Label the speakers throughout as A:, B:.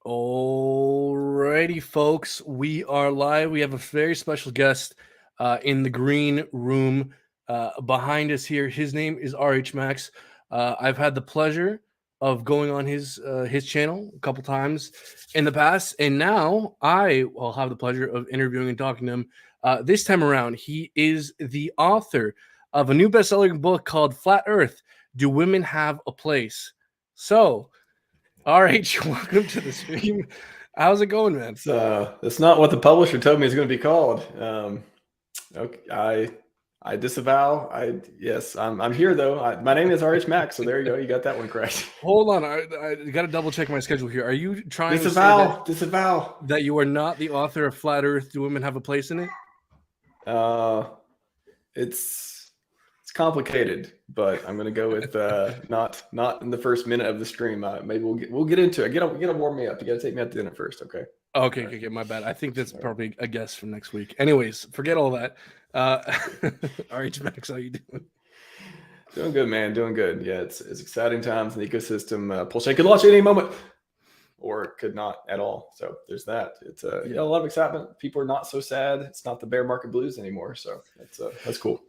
A: Alrighty, folks, we are live. We have a very special guest in the green room behind us here. His name is RH Max. I've had the pleasure of going on his channel a couple times in the past, and now I will have the pleasure of interviewing and talking to him. This time around, he is the author of a new best-selling book called Flat Earth: Do Women Have a Place? So, all right, welcome to the stream. How's it going, man?
B: It's not what the publisher told me it's going to be called. Okay, I disavow. Yes, I'm here though. My name is RH Max, so there you go. You got that one correct.
A: Hold on, I got to double check my schedule here. Are you trying to say
B: Disavow.
A: that you are not the author of Flat Earth? Do women have a place in it?
B: It's complicated, but I'm going to go with not in the first minute of the stream. Maybe we'll get into it. Get to warm me up. You got to take me out to dinner first, okay?
A: Okay, my bad. I think that's probably a guess from next week. Anyways, forget all that. RH Max, how you doing?
B: Doing good, man. Doing good. Yeah, it's exciting times in the ecosystem. Pulsechain could launch at any moment, or it could not at all. So there's that. It's a lot of excitement. People are not so sad. It's not the bear market blues anymore. So that's cool.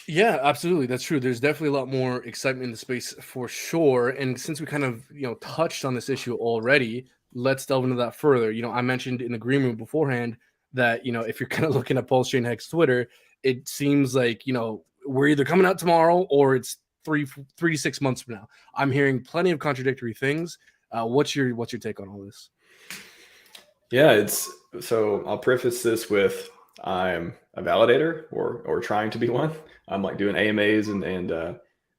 A: Yeah, absolutely. That's true. There's definitely a lot more excitement in the space for sure. And since we kind of, touched on this issue already, let's delve into that further. I mentioned in the green room beforehand that, if you're kind of looking at Pulsechain Hex Twitter, it seems like, we're either coming out tomorrow or it's three to 6 months from now. I'm hearing plenty of contradictory things. What's your take on all this?
B: Yeah, so I'll preface this with I'm a validator or trying to be one. I'm like doing AMAs and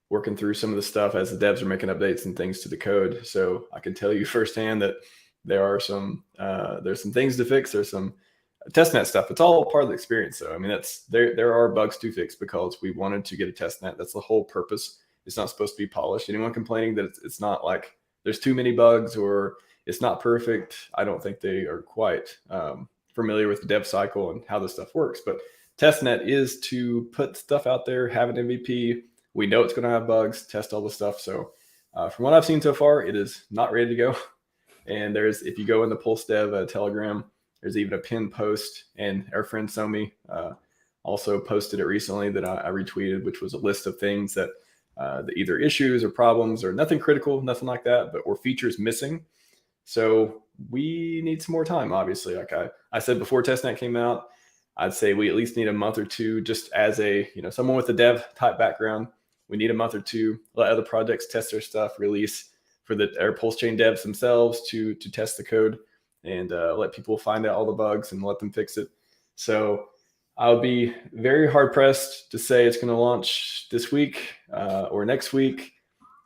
B: working through some of the stuff as the devs are making updates and things to the code. So I can tell you firsthand that there are there's some things to fix. There's some testnet stuff. It's all part of the experience, though. I mean, there are bugs to fix because we wanted to get a testnet. That's the whole purpose. It's not supposed to be polished. Anyone complaining that it's not like there's too many bugs or it's not perfect, I don't think they are quite familiar with the dev cycle and how this stuff works. But testnet is to put stuff out there, have an MVP. We know it's going to have bugs, test all the stuff. So from what I've seen so far, it is not ready to go. And if you go in the Pulse Dev Telegram, there's even a pinned post, and our friend Somi also posted it recently that I retweeted, which was a list of things that either issues or problems or nothing critical, nothing like that, or features missing. So we need some more time, obviously. Like I said before testnet came out, I'd say we at least need a month or two just as someone with a dev type background. We need a month or two, let other projects test their stuff, release for our Pulsechain devs themselves to test the code and let people find out all the bugs and let them fix it. So I would be very hard pressed to say it's going to launch this week or next week.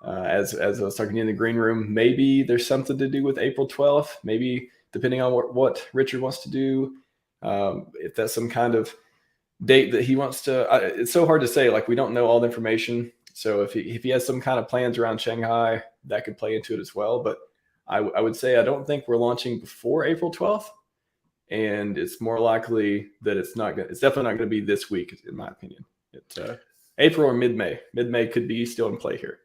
B: As I was talking in the green room, maybe there's something to do with April 12th, maybe depending on what Richard wants to do. If that's some kind of date that he wants to, it's so hard to say, like we don't know all the information. So if he has some kind of plans around Shanghai, that could play into it as well. But I would say, I don't think we're launching before April 12th. And it's more likely that it's definitely not going to be this week, in my opinion. April or mid-May. Mid-May could be still in play here.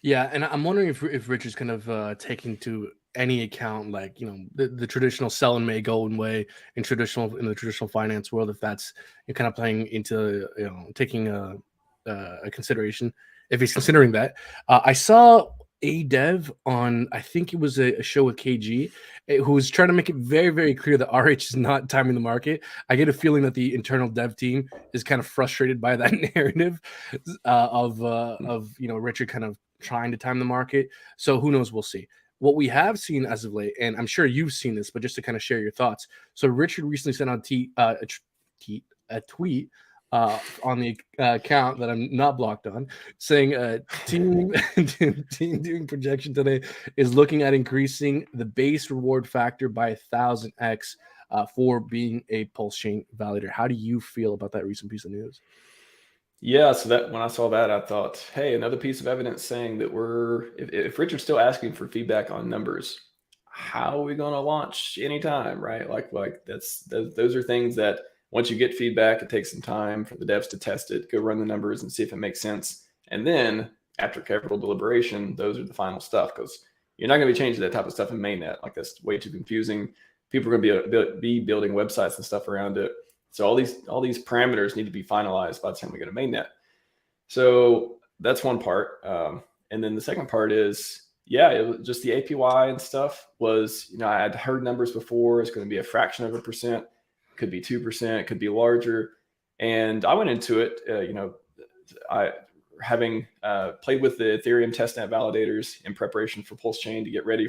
A: Yeah, and I'm wondering if Richard's kind of taking to any account, like the traditional sell and may go way in the traditional finance world, if that's kind of playing into taking a consideration, if he's considering that. I saw a dev on, I think it was a show with KG, who was trying to make it very, very clear that RH is not timing the market. I get a feeling that the internal dev team is kind of frustrated by that narrative of Richard kind of trying to time the market. So who knows? We'll see. What we have seen as of late, and I'm sure you've seen this, but just to kind of share your thoughts. So Richard recently sent out a tweet on the account that I'm not blocked on, saying team doing projection today is looking at increasing the base reward factor by 1,000x for being a Pulsechain validator. How do you feel about that recent piece of news?
B: Yeah, so that when I saw that, I thought, hey, another piece of evidence saying that if Richard's still asking for feedback on numbers, how are we going to launch anytime, right? Like those are things that once you get feedback, it takes some time for the devs to test it, go run the numbers and see if it makes sense. And then after careful deliberation, those are the final stuff, because You're not going to be changing that type of stuff in mainnet. Like, that's way too confusing. People are going to be building websites and stuff around it. So all these parameters need to be finalized by the time we go to mainnet. So that's one part. And then the second part is, it was just the APY and stuff was, I had heard numbers before. It's going to be a fraction of a percent, could be 2%, could be larger. And I went into it, I having played with the Ethereum testnet validators in preparation for Pulsechain to get ready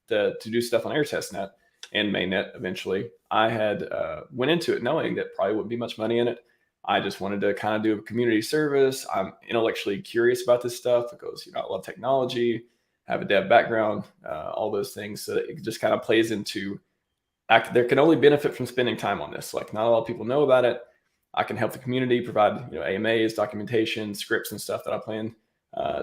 B: to do stuff on air testnet and mainnet eventually. I had went into it knowing that probably wouldn't be much money in it. I just wanted to kind of do a community service. I'm intellectually curious about this stuff because, I love technology, have a dev background, all those things. So it just kind of plays into, there can only benefit from spending time on this. Like, not a lot of people know about it. I can help the community provide, AMAs, documentation, scripts and stuff that I plan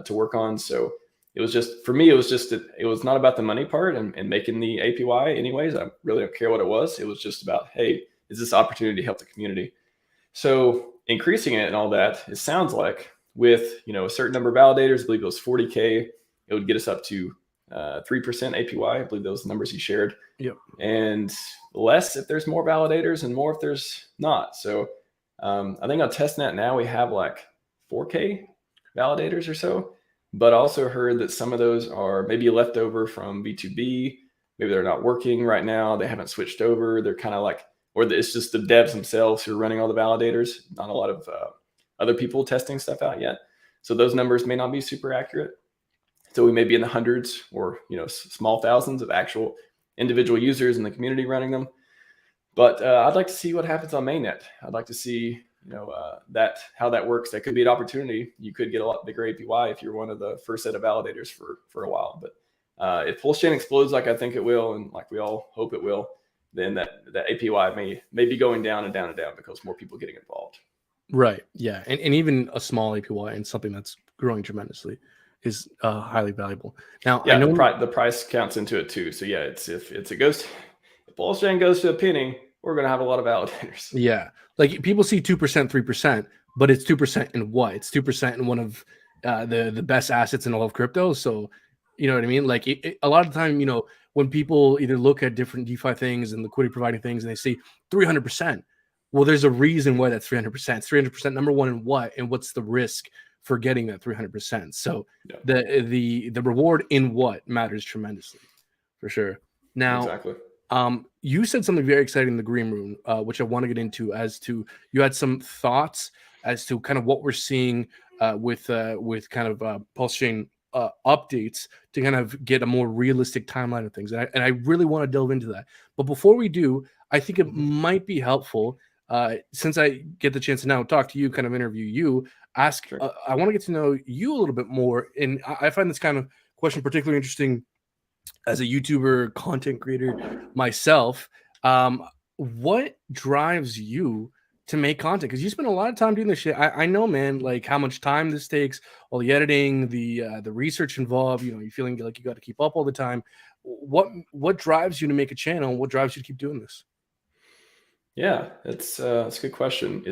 B: to work on. So it was just, for me, it was not about the money part and making the APY anyways. I really don't care what it was. It was just about, hey, is this opportunity to help the community? So increasing it and all that, it sounds like with, a certain number of validators, I believe it was 40K, it would get us up to 3% APY. I believe those numbers he shared.
A: Yep.
B: And less if there's more validators and more if there's not. So I think on testnet now we have like 4K validators or so, but also heard that some of those are maybe left over from V2B. Maybe they're not working right now. They haven't switched over. They're kind of like, or it's just the devs themselves who are running all the validators. Not a lot of other people testing stuff out yet. So those numbers may not be super accurate. So we may be in the hundreds or, small thousands of actual individual users in the community running them. But I'd like to see what happens on mainnet. I'd like to see, how that works. That could be an opportunity. You could get a lot bigger APY if you're one of the first set of validators for a while. But if Pulsechain explodes like I think it will, and like we all hope it will, then that APY may be going down and down and down because more people getting involved.
A: Right. Yeah. And even a small APY and something that's growing tremendously is highly valuable. Now,
B: yeah,
A: I know
B: the price counts into it too. So yeah, if Pulsechain goes to a penny, we're going to have a lot of validators.
A: Yeah. Like people see 2%, 3%, but it's 2% in what? It's 2% in one of the best assets in all of crypto. So, you know what I mean? Like a lot of the time, when people either look at different DeFi things and liquidity providing things and they see 300%, well, there's a reason why that's 300%. It's 300% number one in what, and what's the risk for getting that 300%. So the reward in what matters tremendously, for sure. Now,
B: exactly.
A: You said something very exciting in the green room, which I want to get into, as to you had some thoughts as to kind of what we're seeing with kind of Pulsechain updates to kind of get a more realistic timeline of things. And I really want to delve into that. But before we do, I think it might be helpful, since I get the chance to now talk to you, kind of interview you, ask,
B: Sure.
A: I want to get to know you a little bit more. And I find this kind of question particularly interesting as a YouTuber content creator myself. What drives you to make content? Because you spend a lot of time doing this shit. I know, man, like how much time this takes, all the editing, the research involved, you feeling like you got to keep up all the time. What drives you to make a channel? What drives you to keep doing this?
B: Yeah, it's a good question.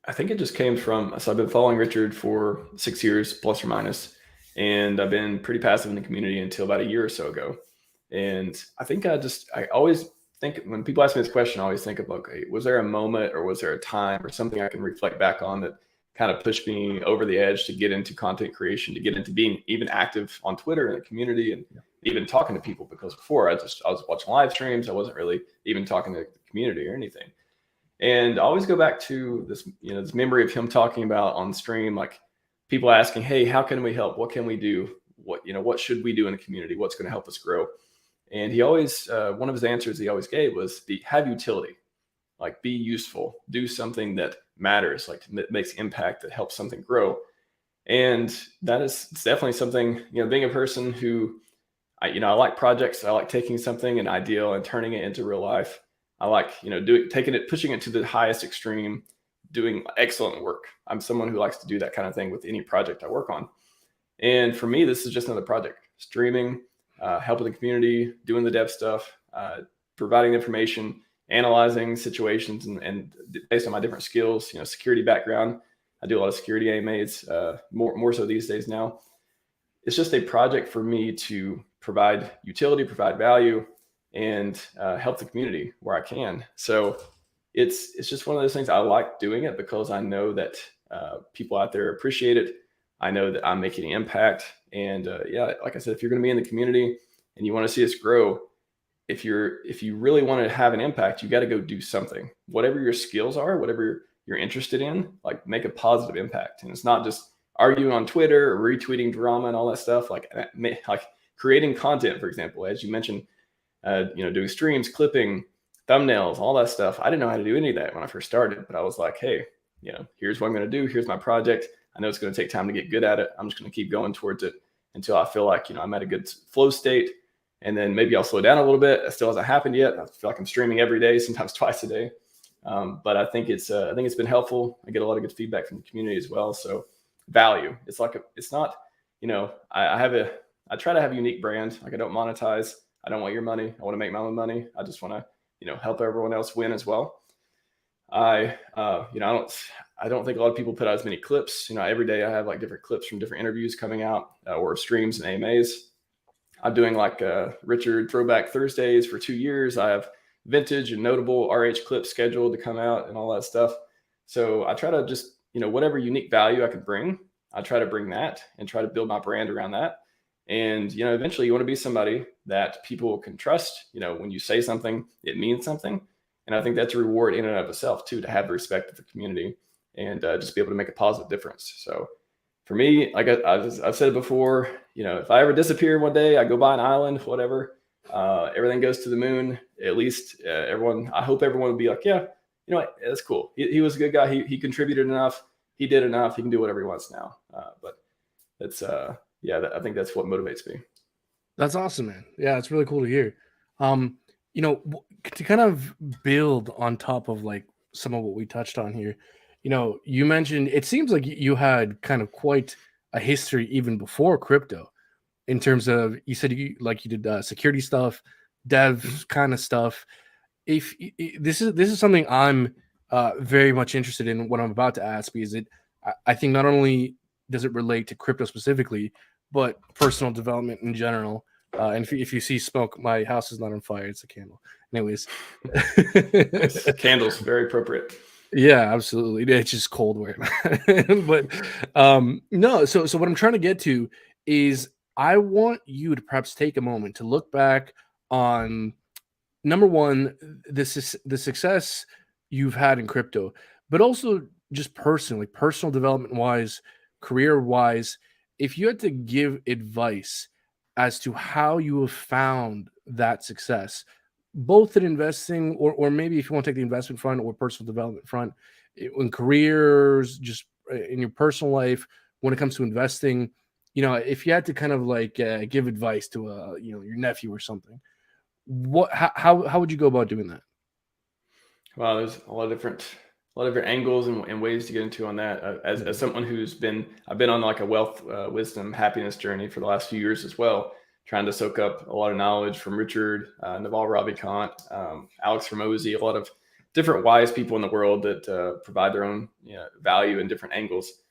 B: I think it just came from, so I've been following Richard for 6 years plus or minus, and I've been pretty passive in the community until about a year or so ago. And I think I always think, when people ask me this question, I always think of, okay, was there a moment or was there a time or something I can reflect back on that kind of pushed me over the edge to get into content creation, to get into being even active on Twitter in the community and even talking to people? Because before I was watching live streams, I wasn't really even talking to the community or anything. And I always go back to this, this memory of him talking about on stream, like people asking, hey, how can we help? What can we do? What should we do in the community? What's going to help us grow? And he always, one of his answers he always gave was have utility, like be useful, do something that matters, like makes impact, that helps something grow. And it's definitely something, being a person who, I like projects. I like taking something, an ideal, and turning it into real life. I like, pushing it to the highest extreme, doing excellent work. I'm someone who likes to do that kind of thing with any project I work on. And for me, this is just another project, streaming, helping the community, doing the dev stuff, providing information, analyzing situations, and based on my different skills, security background. I do a lot of security AMAs, more so these days now. it's just a project for me to provide utility, provide value, and help the community where I can. So it's just one of those things. I like doing it because I know that people out there appreciate it. I know that I'm making an impact. And yeah, like I said, if you're going to be in the community and you want to see us grow, if you really want to have an impact, you got to go do something. Whatever your skills are, whatever you're interested in, like make a positive impact. And it's not just arguing on Twitter or retweeting drama and all that stuff. Like creating content, for example, as you mentioned, doing streams, clipping, thumbnails, all that stuff. I didn't know how to do any of that when I first started, but I was like, hey, here's what I'm going to do. Here's my project. I know it's going to take time to get good at it. I'm just going to keep going towards it until I feel like, I'm at a good flow state. And then maybe I'll slow down a little bit. That still hasn't happened yet. I feel like I'm streaming every day, sometimes twice a day. But I think it's been helpful. I get a lot of good feedback from the community as well. So value, it's not, I try to have a unique brand. Like I don't monetize. I don't want your money. I want to make my own money. I just want to, help everyone else win as well. I don't think a lot of people put out as many clips. Every day I have like different clips from different interviews coming out or streams and AMAs. I'm doing like Richard Throwback Thursdays for 2 years. I have vintage and notable RH clips scheduled to come out and all that stuff. So I try to just, whatever unique value I can bring, I try to bring that and try to build my brand around that. And, eventually you want to be somebody that people can trust. When you say something, it means something. And I think that's a reward in and of itself too, to have respect of the community and just be able to make a positive difference. So for me, like I've said it before, if I ever disappear one day, I go by an island, whatever, everything goes to the moon, at least I hope everyone would be like, yeah, what, that's cool. He was a good guy. He contributed enough. He did enough. He can do whatever he wants now. But it's, I think that's what motivates me.
A: That's awesome, man. Yeah, it's really cool to hear. To kind of build on top of like some of what we touched on here, you mentioned it seems like you had kind of quite a history even before crypto in terms of, you said you did security stuff, dev kind of stuff. If this is something I'm very much interested in, what I'm about to ask, because I think not only does it relate to crypto specifically, but personal development in general. And if you see smoke, my house is not on fire. It's a candle. Anyways.
B: Nice. Candles, very appropriate.
A: Yeah, absolutely. It's just cold where but no, so what I'm trying to get to is I want you to perhaps take a moment to look back on, number one, the success you've had in crypto, but also just personally, personal development wise, career wise. If you had to give advice as to how you have found that success, both in investing or maybe if you want to take the investment front or personal development front, in careers, just in your personal life, when it comes to investing, if you had to kind of like give advice to your nephew or something, how would you go about doing that?
B: Well, there's a lot of different angles and ways to get into on that. As someone I've been on like a wealth, wisdom, happiness journey for the last few years as well, trying to soak up a lot of knowledge from Richard, Naval Ravikant, Alex Ramosi, a lot of different wise people in the world that provide their own value in different angles.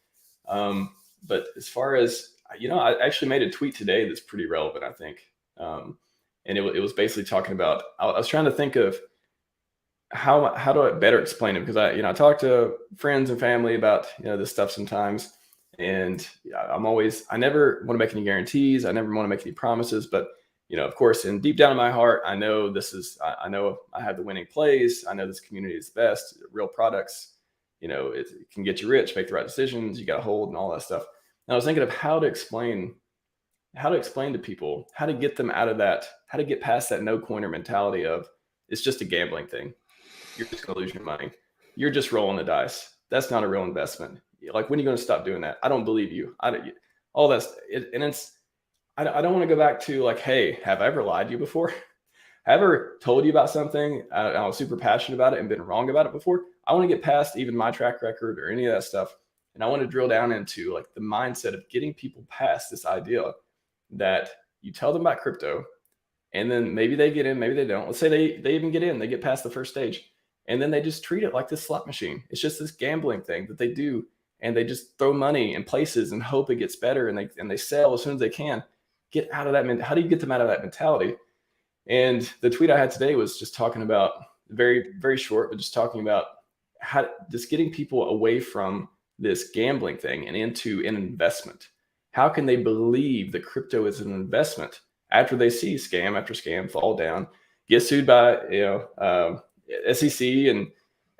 B: But as far as, I actually made a tweet today that's pretty relevant, I think. And it was basically talking about, I was trying to think of how do I better explain it? Because I talk to friends and family about, this stuff sometimes. And I never want to make any guarantees. I never want to make any promises, but of course, in deep down in my heart, I know I know I have the winning plays. I know this community is the best. Real products, it can get you rich, make the right decisions. You got to hold and all that stuff. And I was thinking of how to explain to people, how to get them out of that, how to get past that no coiner mentality of it's just a gambling thing. You're just going to lose your money. You're just rolling the dice. That's not a real investment. Like, when are you going to stop doing that? I don't believe you. I don't want to go back to like, hey, have I ever lied to you before? Have I ever told you about something? I was super passionate about it and been wrong about it before. I want to get past even my track record or any of that stuff. And I want to drill down into like the mindset of getting people past this idea that you tell them about crypto and then maybe they get in, maybe they don't. Let's say they even get in, they get past the first stage, and then they just treat it like this slot machine. It's just this gambling thing that they do. and they just throw money in places and hope it gets better, and they sell as soon as they can. Get out of that. How do you get them out of that mentality? And the tweet I had today was just talking about, very, very short, but just talking about how just getting people away from this gambling thing and into an investment. How can they believe that crypto is an investment after they see scam after scam fall down, get sued by SEC and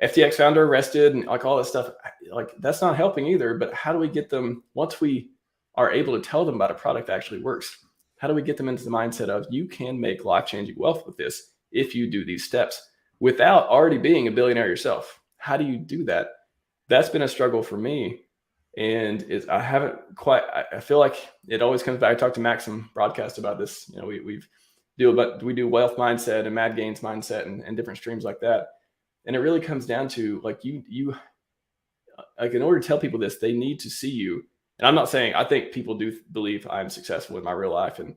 B: FTX founder arrested and like all that stuff? Like, that's not helping either. But how do we get them, once we are able to tell them about a product that actually works, how do we get them into the mindset of you can make life-changing wealth with this if you do these steps without already being a billionaire yourself? How do you do that? That's been a struggle for me. And I haven't quite, I feel like it always comes back. I talked to Maxim Broadcast about this. You know, we do wealth mindset and Mad Gains mindset and different streams like that. And it really comes down to like you like, in order to tell people this, they need to see you. And I'm not saying, I think people do believe I'm successful in my real life and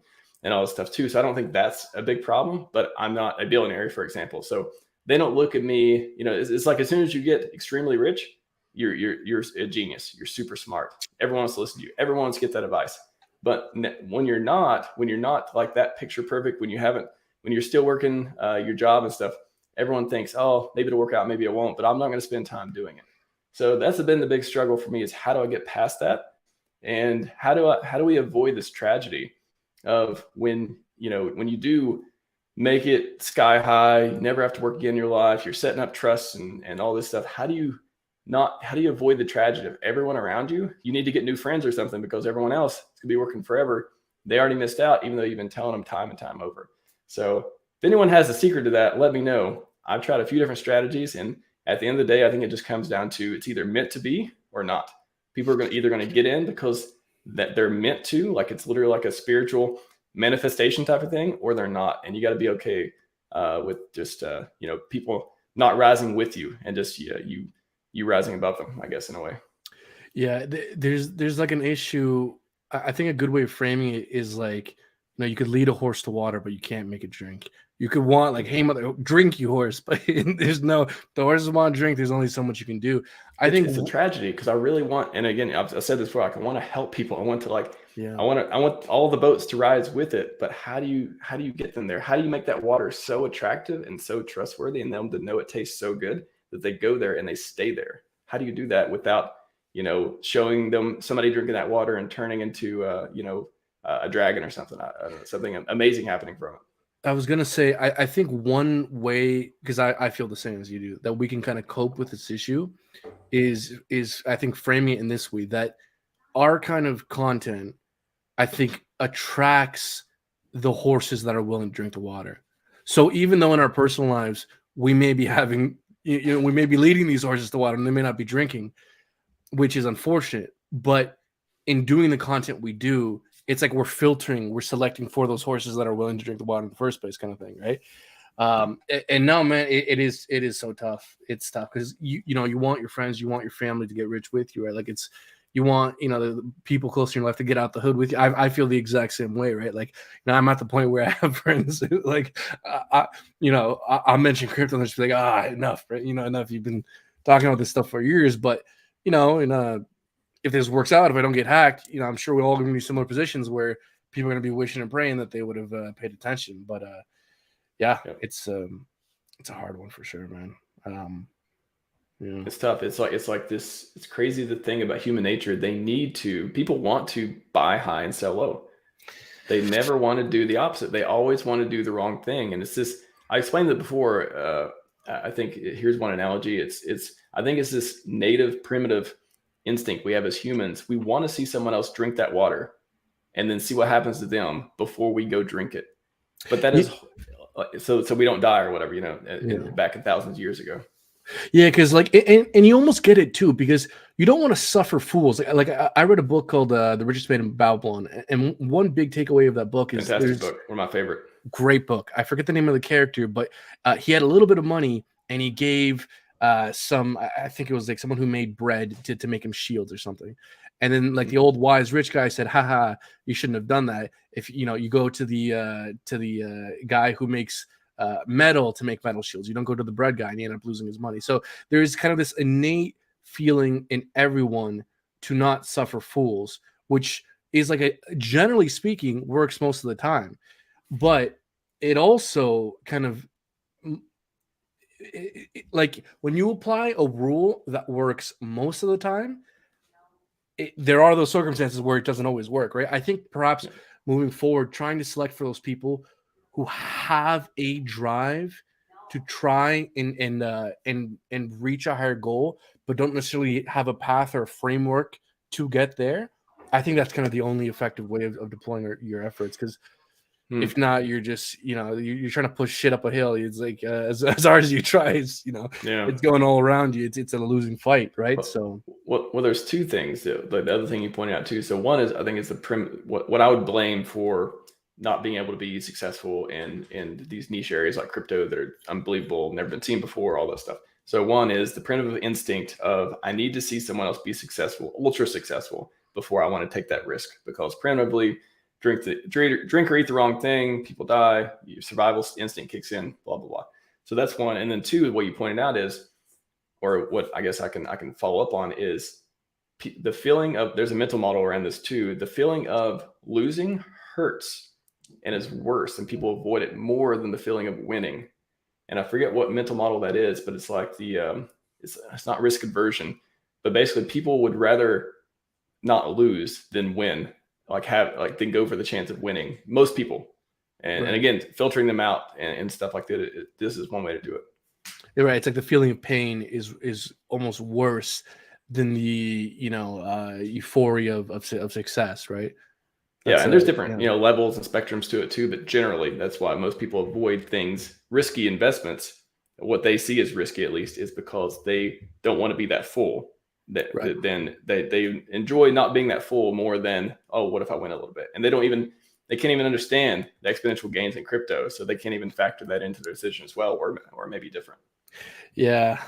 B: all this stuff too. So I don't think that's a big problem, but I'm not a billionaire, for example. So they don't look at me, you know, it's like, as soon as you get extremely rich, you're a genius. You're super smart. Everyone wants to listen to you. Everyone wants to get that advice. But when you're not like that picture perfect, when you're still working your job and stuff, everyone thinks, oh, maybe it'll work out, maybe it won't, but I'm not going to spend time doing it. So that's been the big struggle for me, is how do I get past that? And how do we avoid this tragedy of when you do make it sky high, you never have to work again in your life, you're setting up trusts and all this stuff. How do you avoid the tragedy of everyone around you? You need to get new friends or something, because everyone else could be working forever. They already missed out, even though you've been telling them time and time over. So if anyone has a secret to that, let me know. I've tried a few different strategies, and at the end of the day, I think it just comes down to, it's either meant to be or not. People are either going to get in because that they're meant to, like it's literally like a spiritual manifestation type of thing, or they're not. And you got to be okay with just people not rising with you, and just you rising above them, I guess, in a way.
A: Yeah, there's like an issue. I think a good way of framing it is like, you could lead a horse to water, but you can't make it drink. You could want like, hey, mother, drink, you horse, but the horses want to drink. There's only so much you can do. I think
B: it's a tragedy, because I really want, and again, I've said this before, I want to help people. I want to I want all the boats to rise with it. But how do you get them there? How do you make that water so attractive and so trustworthy, and them to know it tastes so good that they go there and they stay there? How do you do that without, showing them somebody drinking that water and turning into, a dragon or something? I don't know, something amazing happening from it.
A: I was going to say, I think one way, because I feel the same as you do, that we can kind of cope with this issue is I think framing it in this way, that our kind of content, I think, attracts the horses that are willing to drink the water. So even though in our personal lives, we may be having, we may be leading these horses to water and they may not be drinking, which is unfortunate. But in doing the content we do, it's like we're selecting for those horses that are willing to drink the water in the first place, kind of thing, right? And no, man, it is so tough. It's tough because you want your friends, you want your family to get rich with you, right? Like you want the people close to your life to get out the hood with you. I feel the exact same way, right? Like I'm at the point where I have friends who, like, I'll mention crypto and they'll just be like, enough, right? Enough. You've been talking about this stuff for years, but if this works out, if I don't get hacked, I'm sure we're all going to be in similar positions where people are going to be wishing and praying that they would have paid attention. But yeah, it's a hard one for sure, man.
B: It's tough. It's like this. It's crazy, the thing about human nature. People want to buy high and sell low. They never want to do the opposite. They always want to do the wrong thing. And it's this. I explained it before. I think here's one analogy. I think it's this native primitive instinct we have as humans. We want to see someone else drink that water and then see what happens to them before we go drink it. But that is so we don't die or whatever, back in thousands of years ago.
A: Yeah, because and you almost get it too, because you don't want to suffer fools. Like I read a book called The Richest Man in Babylon, and one big takeaway of that book is
B: fantastic book, one of my favorite.
A: Great book. I forget the name of the character, but he had a little bit of money and he gave some, I think it was like someone who made bread to make him shields or something. And then like the old wise rich guy said, haha, you shouldn't have done that. If you go to the guy who makes metal to make metal shields, you don't go to the bread guy, and he ended up losing his money. So there is kind of this innate feeling in everyone to not suffer fools, which is like generally speaking works most of the time, but it also kind of like when you apply a rule that works most of the time, there are those circumstances where it doesn't always work, right? I think perhaps moving forward, trying to select for those people who have a drive to try and reach a higher goal, but don't necessarily have a path or a framework to get there. I think that's kind of the only effective way of deploying your efforts, because if not, you're just, you're trying to push shit up a hill. It's like as hard as you try, it's it's going all around you. It's a losing fight, right? So
B: well, there's two things. The other thing you pointed out too. So one is, I think, it's what I would blame for not being able to be successful in these niche areas like crypto that are unbelievable, never been seen before, all that stuff. So one is the primitive instinct of, I need to see someone else be successful, ultra successful, before I want to take that risk, because primitively, drink or eat the wrong thing, people die, your survival instinct kicks in, blah, blah, blah. So that's one. And then two, what you pointed out is, or what I guess I can follow up on, is the feeling of, there's a mental model around this too. The feeling of losing hurts and is worse, and people avoid it more than the feeling of winning. And I forget what mental model that is, but it's like it's not risk aversion, but basically people would rather not lose than win, then go for the chance of winning. Most people. And,
A: right.
B: And again, filtering them out and stuff like that. This is one way to do it.
A: You're right. It's like the feeling of pain is almost worse than the euphoria of success, right?
B: That's and there's different levels and spectrums to it too. But generally, that's why most people avoid things, risky investments. What they see as risky, at least, is because they don't want to be that fool. Then they enjoy not being that fool more than, oh, what if I win a little bit? And they can't even understand the exponential gains in crypto, so they can't even factor that into their decision as well, or maybe different.
A: Yeah,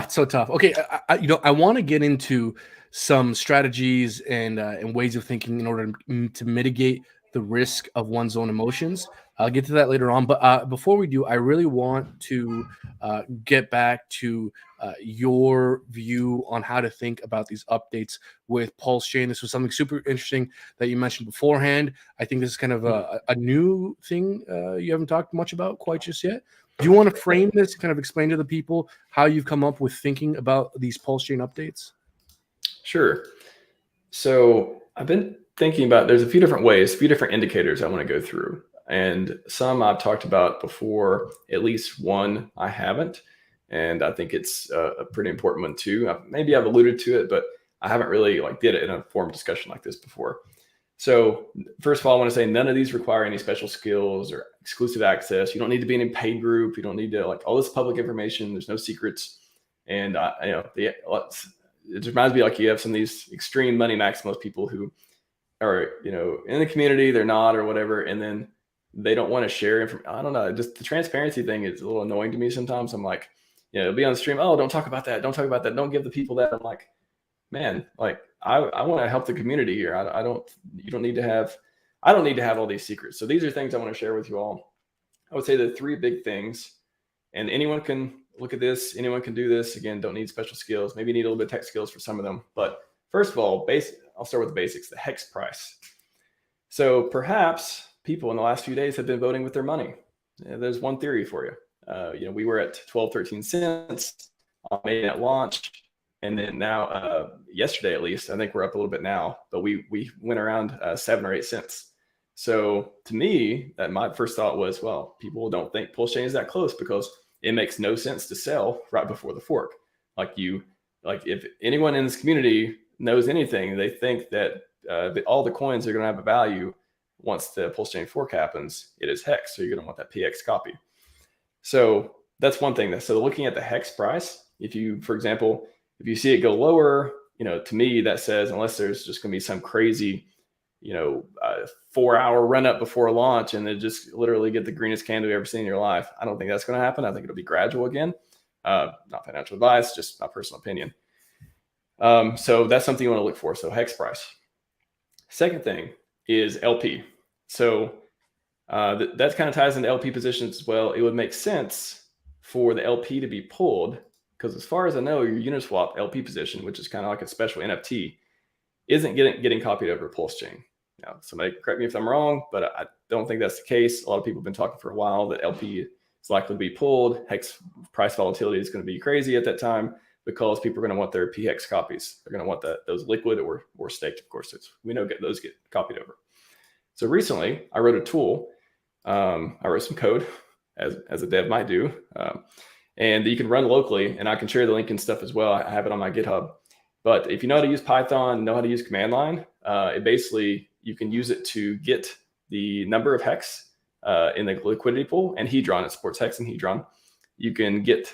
A: it's so tough. Okay, I want to get into some strategies and ways of thinking in order to mitigate the risk of one's own emotions. I'll get to that later on, but before we do, I really want to get back to your view on how to think about these updates with Pulsechain. This was something super interesting that you mentioned beforehand. I think this is kind of a new thing you haven't talked much about quite just yet. Do you want to frame this, kind of explain to the people how you've come up with thinking about these Pulsechain updates?
B: Sure. So I've been thinking about, there's a few different ways, a few different indicators I want to go through. And some I've talked about before, at least one I haven't. And I think it's a pretty important one too. Maybe I've alluded to it, but I haven't really did it in a formal discussion like this before. So first of all, I want to say none of these require any special skills or exclusive access. You don't need to be in a paid group. You don't need to all this public information. There's no secrets. And it reminds me you have some of these extreme money maximalist people who are, in the community, they're not, or whatever. And then they don't want to share information. I don't know. Just the transparency thing is a little annoying to me sometimes. I'm like, it'll be on the stream. Oh, don't talk about that. Don't talk about that. Don't give the people that. I'm like, man, I want to help the community here. I don't need to have all these secrets. So these are things I want to share with you all. I would say the three big things, and anyone can look at this. Anyone can do this. Again, don't need special skills. Maybe you need a little bit of tech skills for some of them. But first of all, I'll start with the basics, the hex price. So perhaps people in the last few days have been voting with their money. There's one theory for you. We were at 12, 13 cents on May at launch. And then now, yesterday at least, I think we're up a little bit now, but we went around 7 or 8 cents. So to me, my first thought was, well, people don't think Pulsechain is that close because it makes no sense to sell right before the fork. If anyone in this community knows anything, they think that all the coins are going to have a value once the Pulsechain fork happens. It is hex, so you're going to want that PX copy. So that's one thing. So looking at the hex price, for example, if you see it go lower, to me, that says, unless there's just going to be some crazy, 4-hour run up before launch and then just literally get the greenest candle you've ever seen in your life, I don't think that's going to happen. I think it'll be gradual again. Not financial advice, just my personal opinion. So that's something you want to look for. So hex price. Second thing is LP. So that kind of ties into LP positions as well. It would make sense for the LP to be pulled, because as far as I know, your Uniswap LP position, which is kind of like a special NFT, isn't getting copied over Pulsechain. Now, somebody correct me if I'm wrong, but I don't think that's the case. A lot of people have been talking for a while that LP is likely to be pulled. Hex price volatility is going to be crazy at that time because people are going to want their PHEX copies. They're going to want those liquid or staked, of course. We know those get copied over. So recently, I wrote a tool. I wrote some code, as a dev might do, and you can run locally, and I can share the link and stuff as well. I have it on my GitHub. But if you know how to use Python, know how to use command line, it basically, you can use it to get the number of hex in the liquidity pool and Hedron. It supports hex and Hedron. You can get,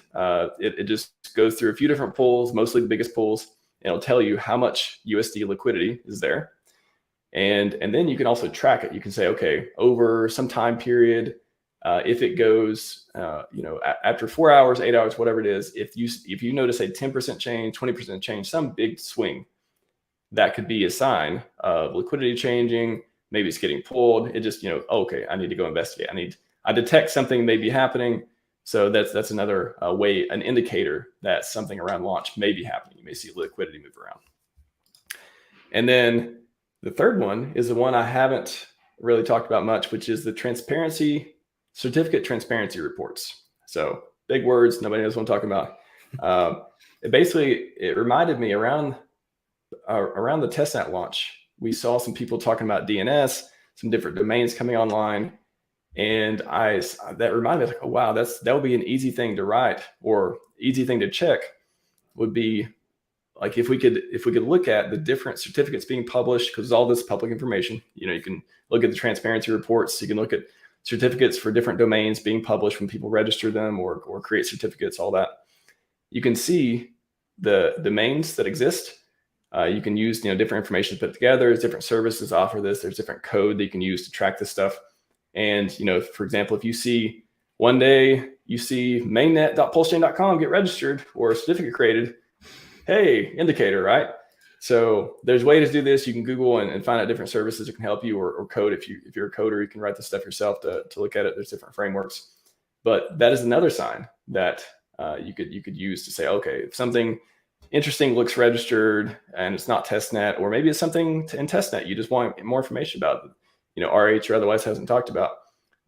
B: it just goes through a few different pools, mostly the biggest pools, and it'll tell you how much USD liquidity is there. And then you can also track it. You can say, okay, over some time period, if it goes, after 4 hours, 8 hours, whatever it is, if you notice a 10% change, 20% change, some big swing, that could be a sign of liquidity changing. Maybe it's getting pulled. It just, okay, I need to go investigate. I detect something may be happening. So that's another way, an indicator that something around launch may be happening. You may see liquidity move around. And then the third one is the one I haven't really talked about much, which is the certificate transparency reports. So big words, nobody knows what I'm talking about. It reminded me around the testnet launch, we saw some people talking about DNS, some different domains coming online. And that reminded me, like, oh, wow, that would be an easy thing to write, or easy thing to check would be like, if we could look at the different certificates being published, because all this public information, you can look at the transparency reports. You can look at certificates for different domains being published when people register them or create certificates, all that. You can see the domains that exist. You can use different information to put together. There's different services offer this. There's different code that you can use to track this stuff. And for example, if you see one day you see mainnet.pulsechain.com get registered or a certificate created, hey, indicator, right? So there's ways to do this. You can Google and find out different services that can help you, or code. If you're a coder, you can write this stuff yourself to look at it. There's different frameworks, but that is another sign that you could use to say, okay, if something interesting looks registered and it's not testnet, or maybe it's something in testnet you just want more information about, RH or otherwise hasn't talked about.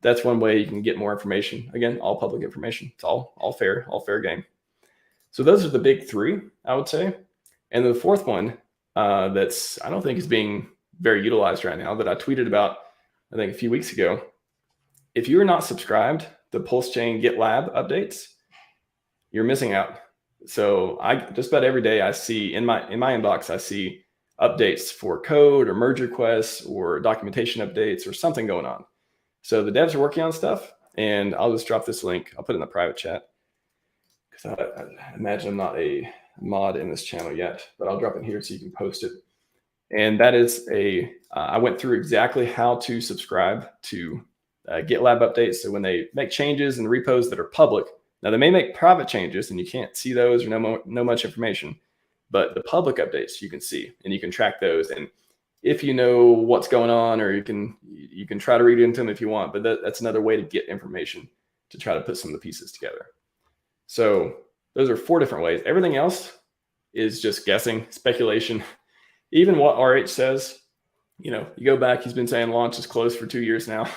B: That's one way you can get more information. Again, all public information. It's all fair game. So those are the big three, I would say. And the fourth one that's, I don't think is being very utilized right now, that I tweeted about, I think a few weeks ago. If you are not subscribed to Pulsechain GitLab updates, you're missing out. So just about every day I see in my inbox, I see updates for code or merge requests or documentation updates or something going on. So the devs are working on stuff, and I'll just drop this link. I'll put it in the private chat, because I imagine I'm not a mod in this channel yet, but I'll drop it here so you can post it. And that is I went through exactly how to subscribe to GitLab updates. So when they make changes in the repos that are public, now they may make private changes and you can't see those or know much information, but the public updates you can see and you can track those. And if you know what's going on, or you can try to read into them if you want, but that's another way to get information, to try to put some of the pieces together. So those are 4 different ways. Everything else is just guessing, speculation. Even what RH says, you go back, he's been saying launch is closed for 2 years now.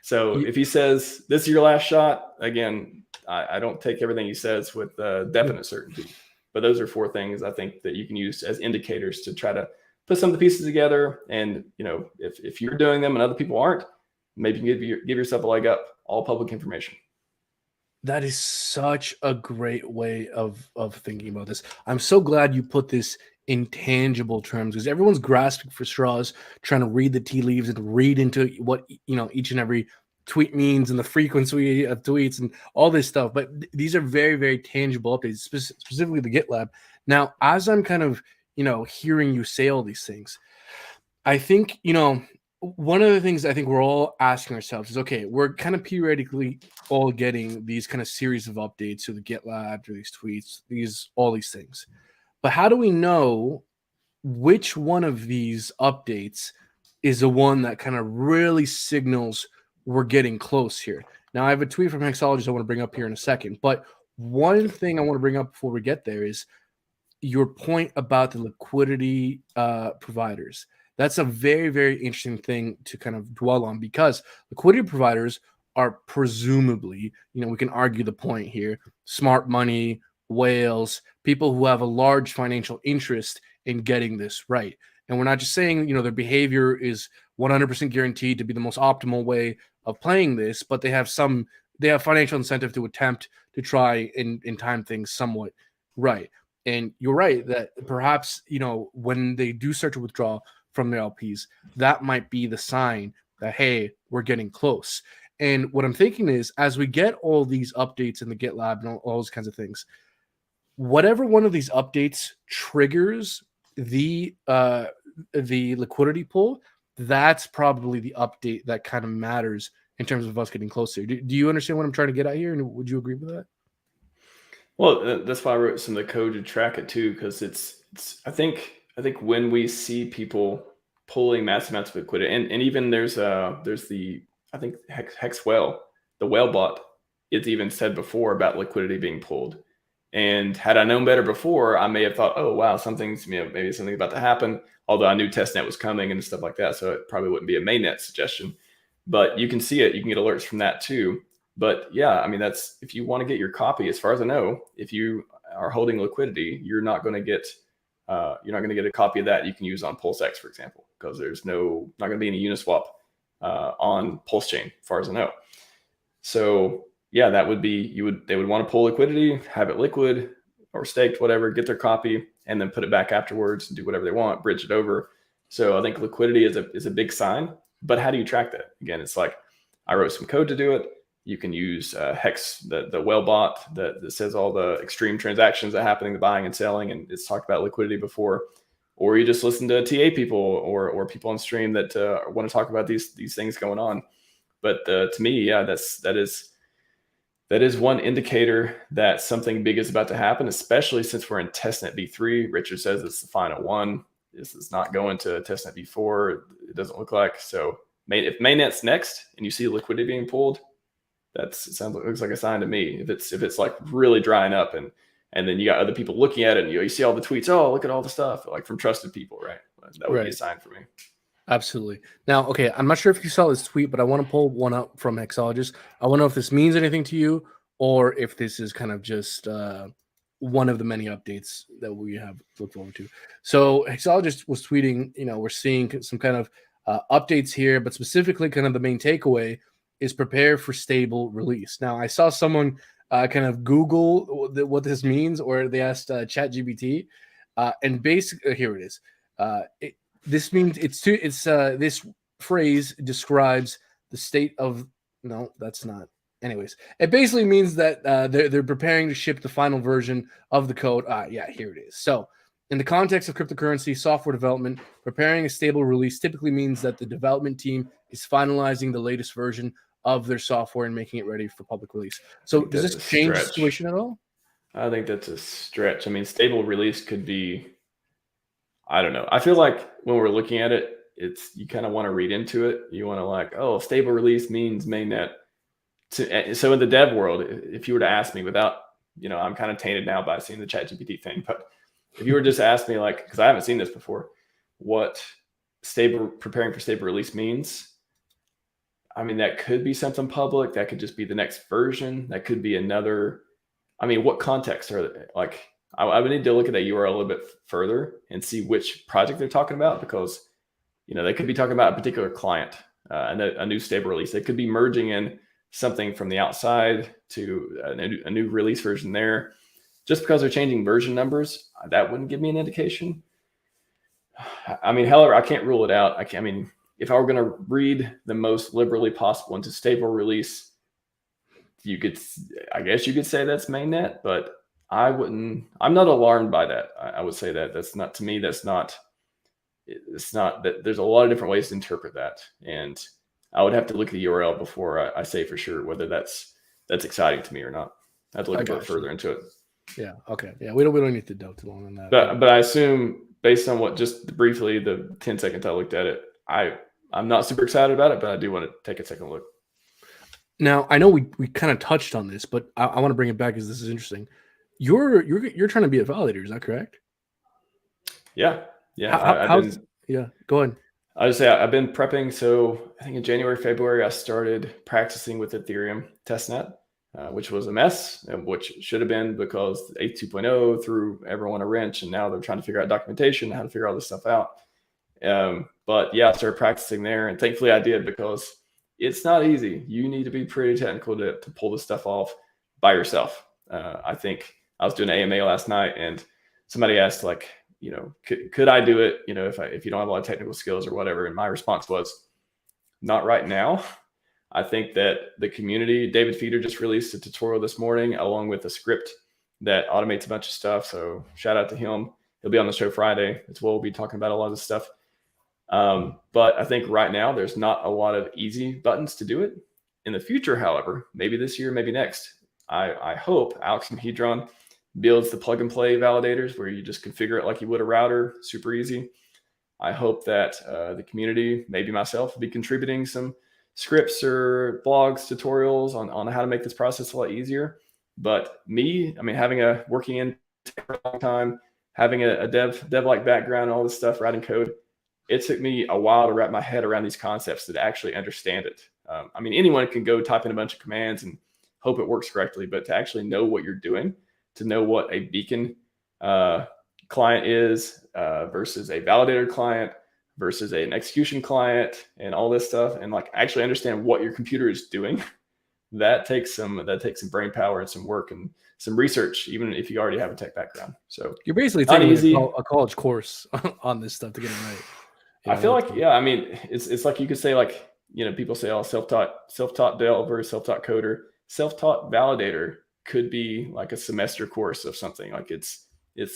B: So if he says this is your last shot, again, I don't take everything he says with definite certainty. But those are 4 things I think that you can use as indicators to try to put some of the pieces together. And if you're doing them and other people aren't, maybe you can give yourself a leg up. All public information.
A: That is such a great way of thinking about this. I'm so glad you put this in tangible terms, because everyone's grasping for straws, trying to read the tea leaves and read into what each and every tweet means and the frequency of tweets and all this stuff. But these are very, very tangible updates, specifically the GitLab. Now, as I'm kind of hearing you say all these things, I think one of the things I think we're all asking ourselves is, okay, we're kind of periodically all getting these kind of series of updates to the GitLab, to these tweets, all these things. But how do we know which one of these updates is the one that kind of really signals we're getting close here? Now, I have a tweet from Hexologist I want to bring up here in a second. But one thing I want to bring up before we get there is, your point about the liquidity providers. That's a very, very interesting thing to kind of dwell on, because liquidity providers are presumably, we can argue the point here, smart money, whales, people who have a large financial interest in getting this right. And we're not just saying, their behavior is 100% guaranteed to be the most optimal way of playing this, but they have financial incentive to attempt to try and time things somewhat right. And you're right that perhaps, when they do start to withdraw from their LPs, that might be the sign that, hey, we're getting close. And what I'm thinking is, as we get all these updates in the GitLab and all those kinds of things, whatever one of these updates triggers the liquidity pool, that's probably the update that kind of matters in terms of us getting closer. Do you understand what I'm trying to get at here? And would you agree with that?
B: Well, that's why I wrote some of the code to track it too, because it's I think when we see people pulling massive amounts of liquidity, and even there's the I think Hex Whale, the whale bot, it's even said before about liquidity being pulled. And had I known better before, I may have thought, oh wow, maybe something about to happen. Although I knew testnet was coming and stuff like that, so it probably wouldn't be a mainnet suggestion. But you can see it, you can get alerts from that too. But yeah, I mean, that's if you want to get your copy. As far as I know, if you are holding liquidity, you're not going to get a copy of that you can use on Pulsex, for example, because there's not going to be any Uniswap on Pulsechain, as far as I know. So yeah, that would be they would want to pull liquidity, have it liquid or staked, whatever, get their copy, and then put it back afterwards and do whatever they want, bridge it over. So I think liquidity is a big sign. But how do you track that? Again, it's like I wrote some code to do it. You can use Hex, the whale bot that says all the extreme transactions that are happening, the buying and selling, and it's talked about liquidity before. Or you just listen to TA people or people on stream that want to talk about these things going on. But to me, yeah, that is one indicator that something big is about to happen, especially since we're in testnet v3. Richard says it's the final one. This is not going to testnet v4. It doesn't look like. So if mainnet's next and you see liquidity being pulled, looks like a sign to me. If it's like really drying up and then you got other people looking at it and you see all the tweets, oh, look at all the stuff, like from trusted people, right? That would be a sign for me.
A: Absolutely. Now, okay, I'm not sure if you saw this tweet, but I want to pull one up from Hexologist. I want to know if this means anything to you or if this is kind of just one of the many updates that we have to look forward to. So Hexologist was tweeting, we're seeing some kind of updates here, but specifically kind of the main takeaway is prepare for stable release. Now, I saw someone kind of Google what this means, or they asked ChatGPT, and basically, here it is. This means this phrase describes the state of. No, that's not. Anyways, it basically means that they're preparing to ship the final version of the code. Yeah, here it is. So, in the context of cryptocurrency software development, preparing a stable release typically means that the development team is finalizing the latest version of their software and making it ready for public release. So does this change the situation at all?
B: I think that's a stretch. I mean, stable release could be, I don't know. I feel like when we're looking at it, you kind of want to read into it. You want to like, oh, stable release means mainnet. So in the dev world, if you were to ask me without, I'm kind of tainted now by seeing the ChatGPT thing, but if you were just to ask me, like, because I haven't seen this before, what preparing for stable release means, I mean, that could be something public. That could just be the next version. That could be another. I mean, what context are they? Like, I would need to look at that URL a little bit further and see which project they're talking about, because, they could be talking about a particular client, a new stable release. They could be merging in something from the outside to a new release version there. Just because they're changing version numbers, that wouldn't give me an indication. I mean, however, I can't rule it out. I mean, if I were going to read the most liberally possible into stable release, I guess you could say that's mainnet, but I wouldn't. I'm not alarmed by that. I would say that it's not that. There's a lot of different ways to interpret that, and I would have to look at the URL before I say for sure whether that's exciting to me or not. I have to look a bit further into it.
A: Yeah. Okay. Yeah. We don't need to delve too long on that.
B: But I assume, based on what just briefly the 10 seconds I looked at it, I'm not super excited about it, but I do want to take a second look.
A: Now, I know we kind of touched on this, but I want to bring it back because this is interesting. You're trying to be a validator, is that correct?
B: Yeah. Yeah.
A: How's yeah? Go ahead.
B: I would say I've been prepping. So I think in January, February, I started practicing with Ethereum testnet, which was a mess, which should have been because 8.2.0 threw everyone a wrench, and now they're trying to figure out documentation, how to figure all this stuff out. But yeah, I started practicing there, and thankfully I did, because it's not easy. You need to be pretty technical to pull this stuff off by yourself. I think I was doing an AMA last night, and somebody asked, like, could I do it? If you don't have a lot of technical skills or whatever. And my response was, not right now. I think that the community, David Feeder just released a tutorial this morning along with a script that automates a bunch of stuff. So shout out to him. He'll be on the show Friday as well. We'll be talking about a lot of this stuff. But I think right now there's not a lot of easy buttons to do it. In the future, however, maybe this year, maybe next, I hope Alex from Hedron builds the plug and play validators where you just configure it like you would a router, super easy. I hope that the community, maybe myself, will be contributing some scripts or blogs, tutorials on how to make this process a lot easier. But me, I mean, working in for a long time, having a dev-like background, all this stuff, writing code, it took me a while to wrap my head around these concepts to actually understand it. I mean, anyone can go type in a bunch of commands and hope it works correctly, but to actually know what you're doing, to know what a beacon client is versus a validator client versus an execution client and all this stuff, and like actually understand what your computer is doing, that takes some brain power and some work and some research, even if you already have a tech background. So
A: You're basically taking a college course on this stuff to get it right.
B: I feel like, yeah, I mean, it's like you could say, like, people say, oh, self-taught developer, self-taught coder, self-taught validator could be like a semester course of something. Like it's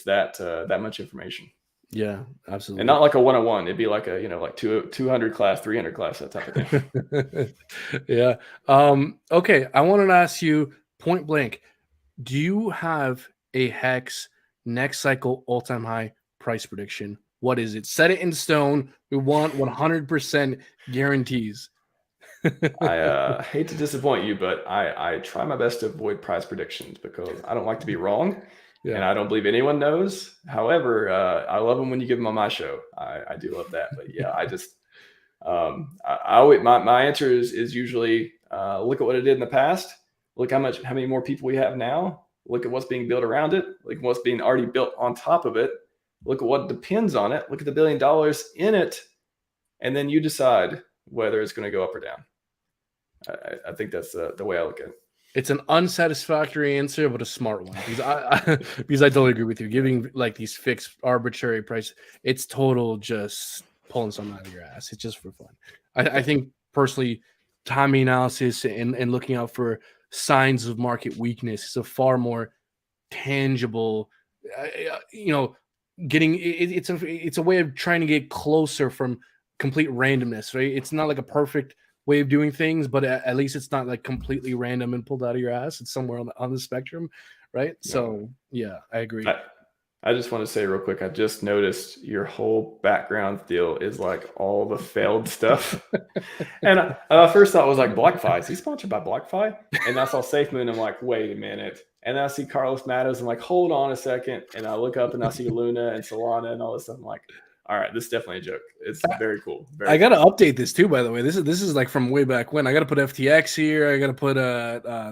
B: that much information.
A: Yeah, absolutely.
B: And not like a 101. It'd be like a, like 200 class, 300 class, that type of thing.
A: Yeah. Okay. I wanted to ask you point blank, do you have a Hex next cycle all-time high price prediction? What is it? Set it in stone. We want 100% guarantees.
B: I hate to disappoint you, but I try my best to avoid price predictions because I don't like to be wrong. Yeah. And I don't believe anyone knows. However, I love them when you give them on my show. I do love that. But yeah, I just my answer is usually look at what it did in the past. Look how many more people we have now. Look at what's being built around it. Look at what's being already built on top of it. Look at what depends on it. Look at the $1 billion in it, and then you decide whether it's going to go up or down. I think that's the way I look at it.
A: It's an unsatisfactory answer, but a smart one, because I totally agree with you. Giving like these fixed arbitrary price, it's total just pulling something out of your ass. It's just for fun. I think personally, timing analysis and looking out for signs of market weakness is a far more tangible, getting it's a way of trying to get closer from complete randomness, right? It's not like a perfect way of doing things, but at least it's not like completely random and pulled out of your ass. It's somewhere on the spectrum, right? Yeah. So yeah, I agree.
B: I just want to say real quick, I just noticed your whole background deal is like all the failed stuff. And I first thought it was like BlockFi. Is he sponsored by BlockFi? And I saw SafeMoon. I'm like, wait a minute. And then I see Carlos Matos. I'm like, hold on a second. And I look up and I see Luna and Solana and all this stuff. I'm like, all right, this is definitely a joke. It's very cool.
A: I got to update this too, by the way. This is like from way back when. I got to put FTX here. I got to put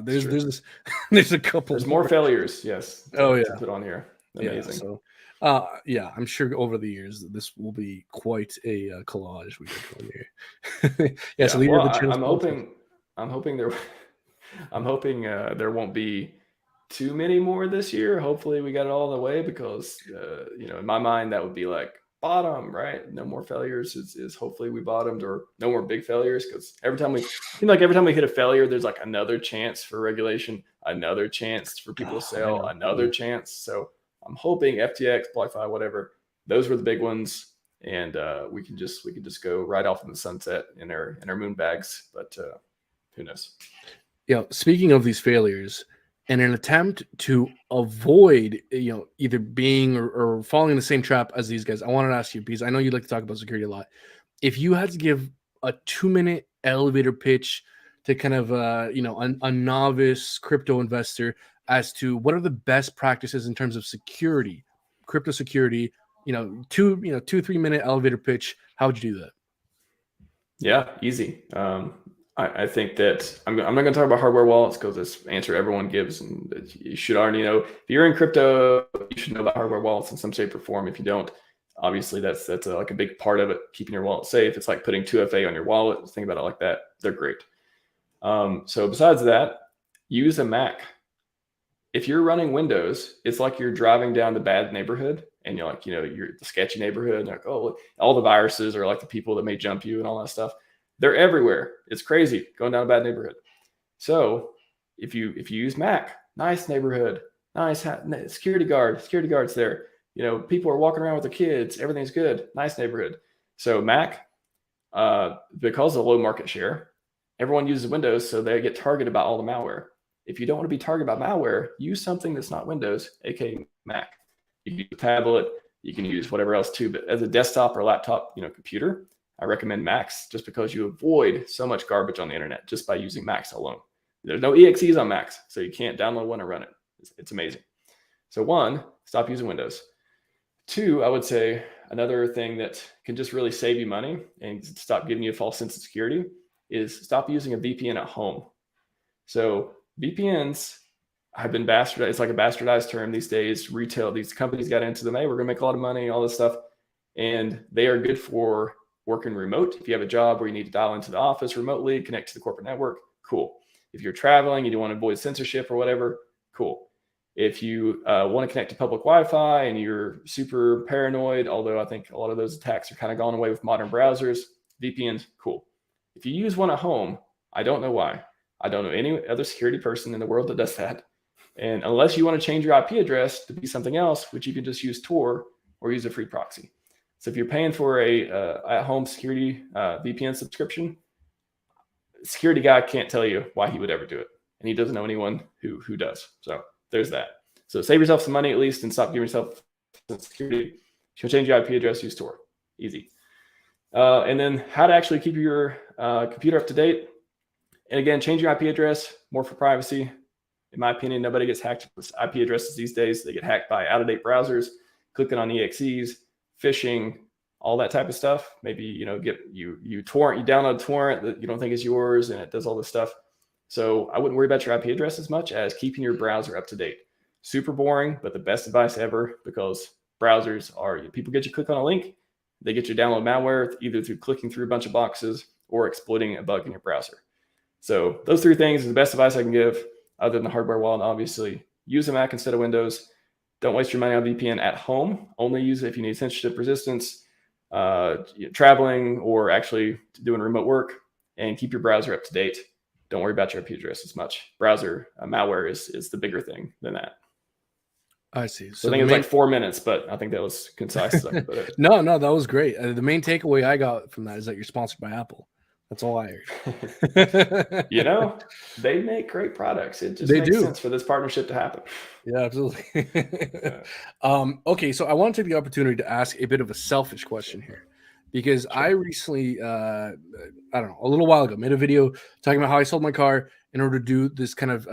A: there's a couple.
B: There's more failures. Yes. To put on here. Amazing.
A: Yeah, so I'm sure over the years this will be quite a collage we get going here.
B: Yeah. So well, I'm hoping there won't be too many more this year. Hopefully we got it all the way, because in my mind that would be like bottom, right? No more failures is hopefully we bottomed, or no more big failures, because every time we hit a failure, there's like another chance for regulation, another chance for people to sell, another chance. So I'm hoping FTX, BlockFi, whatever, those were the big ones, and we can just go right off in the sunset in our moon bags. But who knows?
A: Yeah. Speaking of these failures, in an attempt to avoid, either being or falling in the same trap as these guys, I wanted to ask you, because I know you like to talk about security a lot. If you had to give a 2-minute elevator pitch to kind of, a novice crypto investor as to what are the best practices in terms of security, crypto security, 2-3 minute elevator pitch, how would you do that?
B: Yeah, easy. I think that I'm not going to talk about hardware wallets because this answer everyone gives, and you should already know. If you're in crypto, you should know about hardware wallets in some shape or form. If you don't, obviously that's like a big part of it, keeping your wallet safe. It's like putting 2FA on your wallet. Think about it like that. They're great. So besides that, use a Mac. If you're running Windows, it's like you're driving down the bad neighborhood and you're like, you're the sketchy neighborhood. And like, oh, all the viruses are like the people that may jump you and all that stuff. They're everywhere. It's crazy going down a bad neighborhood. So if you use Mac, nice neighborhood, nice security guards there. People are walking around with their kids. Everything's good. Nice neighborhood. So Mac, because of the low market share, everyone uses Windows, so they get targeted by all the malware. If you don't want to be targeted by malware, use something that's not Windows, aka Mac. You can use a tablet, you can use whatever else too, but as a desktop or laptop, computer, I recommend Macs just because you avoid so much garbage on the internet just by using Macs alone. There's no EXEs on Macs, so you can't download one and run it. It's amazing. So 1, stop using Windows. 2, I would say another thing that can just really save you money and stop giving you a false sense of security is stop using a VPN at home. So VPNs have been bastardized. It's like a bastardized term these days. Retail, these companies got into them. Hey, we're going to make a lot of money, all this stuff. And they are good for working remote. If you have a job where you need to dial into the office remotely, connect to the corporate network, cool. If you're traveling, you don't want to avoid censorship or whatever, cool. If you want to connect to public Wi-Fi and you're super paranoid, although I think a lot of those attacks are kind of gone away with modern browsers, VPNs, cool. If you use one at home, I don't know why. I don't know any other security person in the world that does that. And unless you want to change your IP address to be something else, which you can just use Tor or use a free proxy. So if you're paying for a at-home security VPN subscription, security guy can't tell you why he would ever do it. And he doesn't know anyone who does. So there's that. So save yourself some money at least and stop giving yourself security. If you change your IP address, use Tor. Easy. And then how to actually keep your computer up to date. And again, change your IP address, more for privacy. In my opinion, nobody gets hacked with IP addresses these days. They get hacked by out-of-date browsers, clicking on EXEs, phishing, all that type of stuff. Maybe, you download a torrent that you don't think is yours and it does all this stuff. So I wouldn't worry about your IP address as much as keeping your browser up to date. Super boring, but the best advice ever, because browsers are, people get you click on a link, they get you download malware either through clicking through a bunch of boxes or exploiting a bug in your browser. So those 3 things are the best advice I can give, other than the hardware wallet. Obviously, use a Mac instead of Windows. Don't waste your money on VPN at home. Only use it if you need censorship resistance, traveling, or actually doing remote work. And keep your browser up to date. Don't worry about your IP address as much. Browser malware is the bigger thing than that.
A: I see.
B: So I think it was like 4 minutes, but I think that was concise.
A: No, that was great. The main takeaway I got from that is that you're sponsored by Apple. That's all I
B: heard. They make great products. It just makes sense for this partnership to happen.
A: Yeah, absolutely. Okay, so I want to take the opportunity to ask a bit of a selfish question here, because I recently, I don't know, a little while ago, made a video talking about how I sold my car in order to do this kind of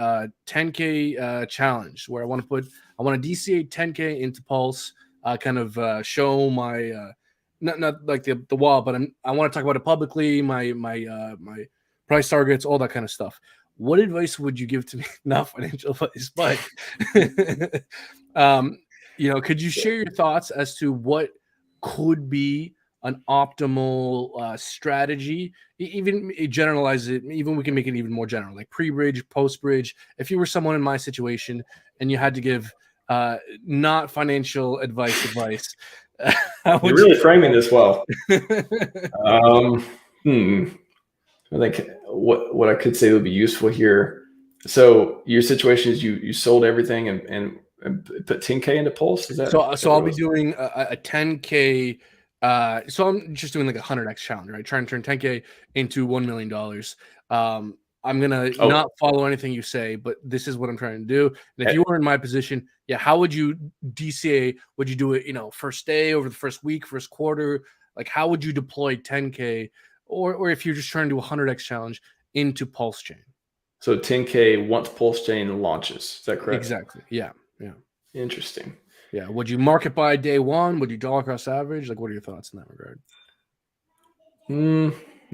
A: 10K challenge where I want to DCA 10K into Pulse, kind of show my not like the wall, but I want to talk about it publicly, my price targets, all that kind of stuff. What advice would you give to me? Not financial advice, but could you share your thoughts as to what could be an optimal strategy? Even generalize it. Even we can make it even more general, like pre-bridge, post-bridge. If you were someone in my situation and you had to give not financial advice.
B: You're really framing this well. I think what I could say would be useful here. So your situation is you sold everything and put 10K into Pulse. Is that
A: so? I'll be doing a 10K. So I'm just doing like a 100x challenge, right? Trying to turn 10K into $1 million. I'm gonna not follow anything you say, but this is what I'm trying to do. And if you were in my position, how would you DCA? Would you do it, first day, over the first week, first quarter? Like, how would you deploy 10K, or if you're just trying to do a 100x challenge into Pulsechain?
B: So 10K once Pulsechain launches. Is that correct?
A: Exactly. Yeah.
B: Interesting.
A: Yeah. Would you market buy day one? Would you dollar cost average? Like, what are your thoughts in that regard?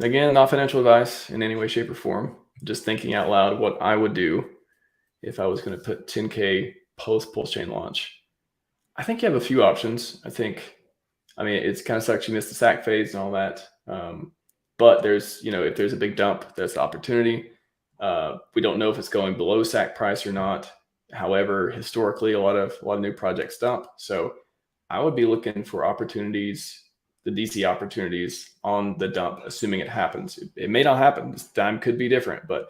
B: Again, not financial advice in any way, shape, or form. Just thinking out loud what I would do if I was going to put 10K post Pulsechain launch. I think you have a few options. I mean, it's kind of sucks you missed the sack phase and all that. But there's, if there's a big dump, there's the opportunity. We don't know if it's going below sack price or not. However, historically, a lot of new projects dump. So I would be looking for opportunities, the DC opportunities on the dump, assuming it happens. It may not happen. This time could be different, but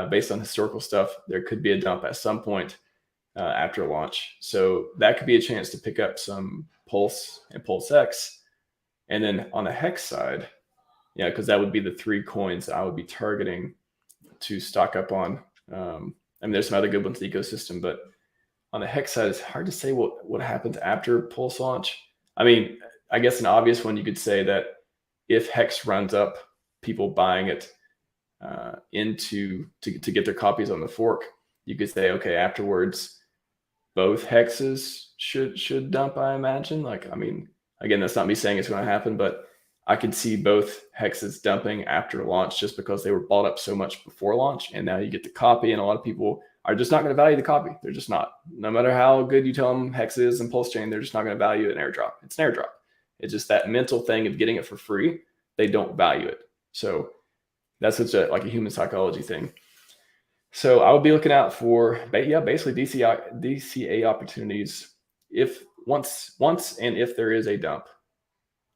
B: based on historical stuff, there could be a dump at some point after launch. So that could be a chance to pick up some Pulse and Pulsex. And then on the Hex side, yeah, because that would be the 3 coins I would be targeting to stock up on. I mean, there's some other good ones in the ecosystem, but on the Hex side, it's hard to say what happens after Pulse launch. I mean, I guess an obvious one you could say that if Hex runs up, people buying it to get their copies on the fork, you could say, okay, afterwards, both hexes should dump, I imagine. Like, I mean, again, that's not me saying it's going to happen, but I could see both hexes dumping after launch just because they were bought up so much before launch. And now you get the copy, and a lot of people are just not going to value the copy. They're just not. No matter how good you tell them Hex is and Pulse Chain, they're just not going to value an airdrop. It's an airdrop. It's just that mental thing of getting it for free. They don't value it. So that's such a human psychology thing. So I would be looking out for, basically DCA opportunities if once and if there is a dump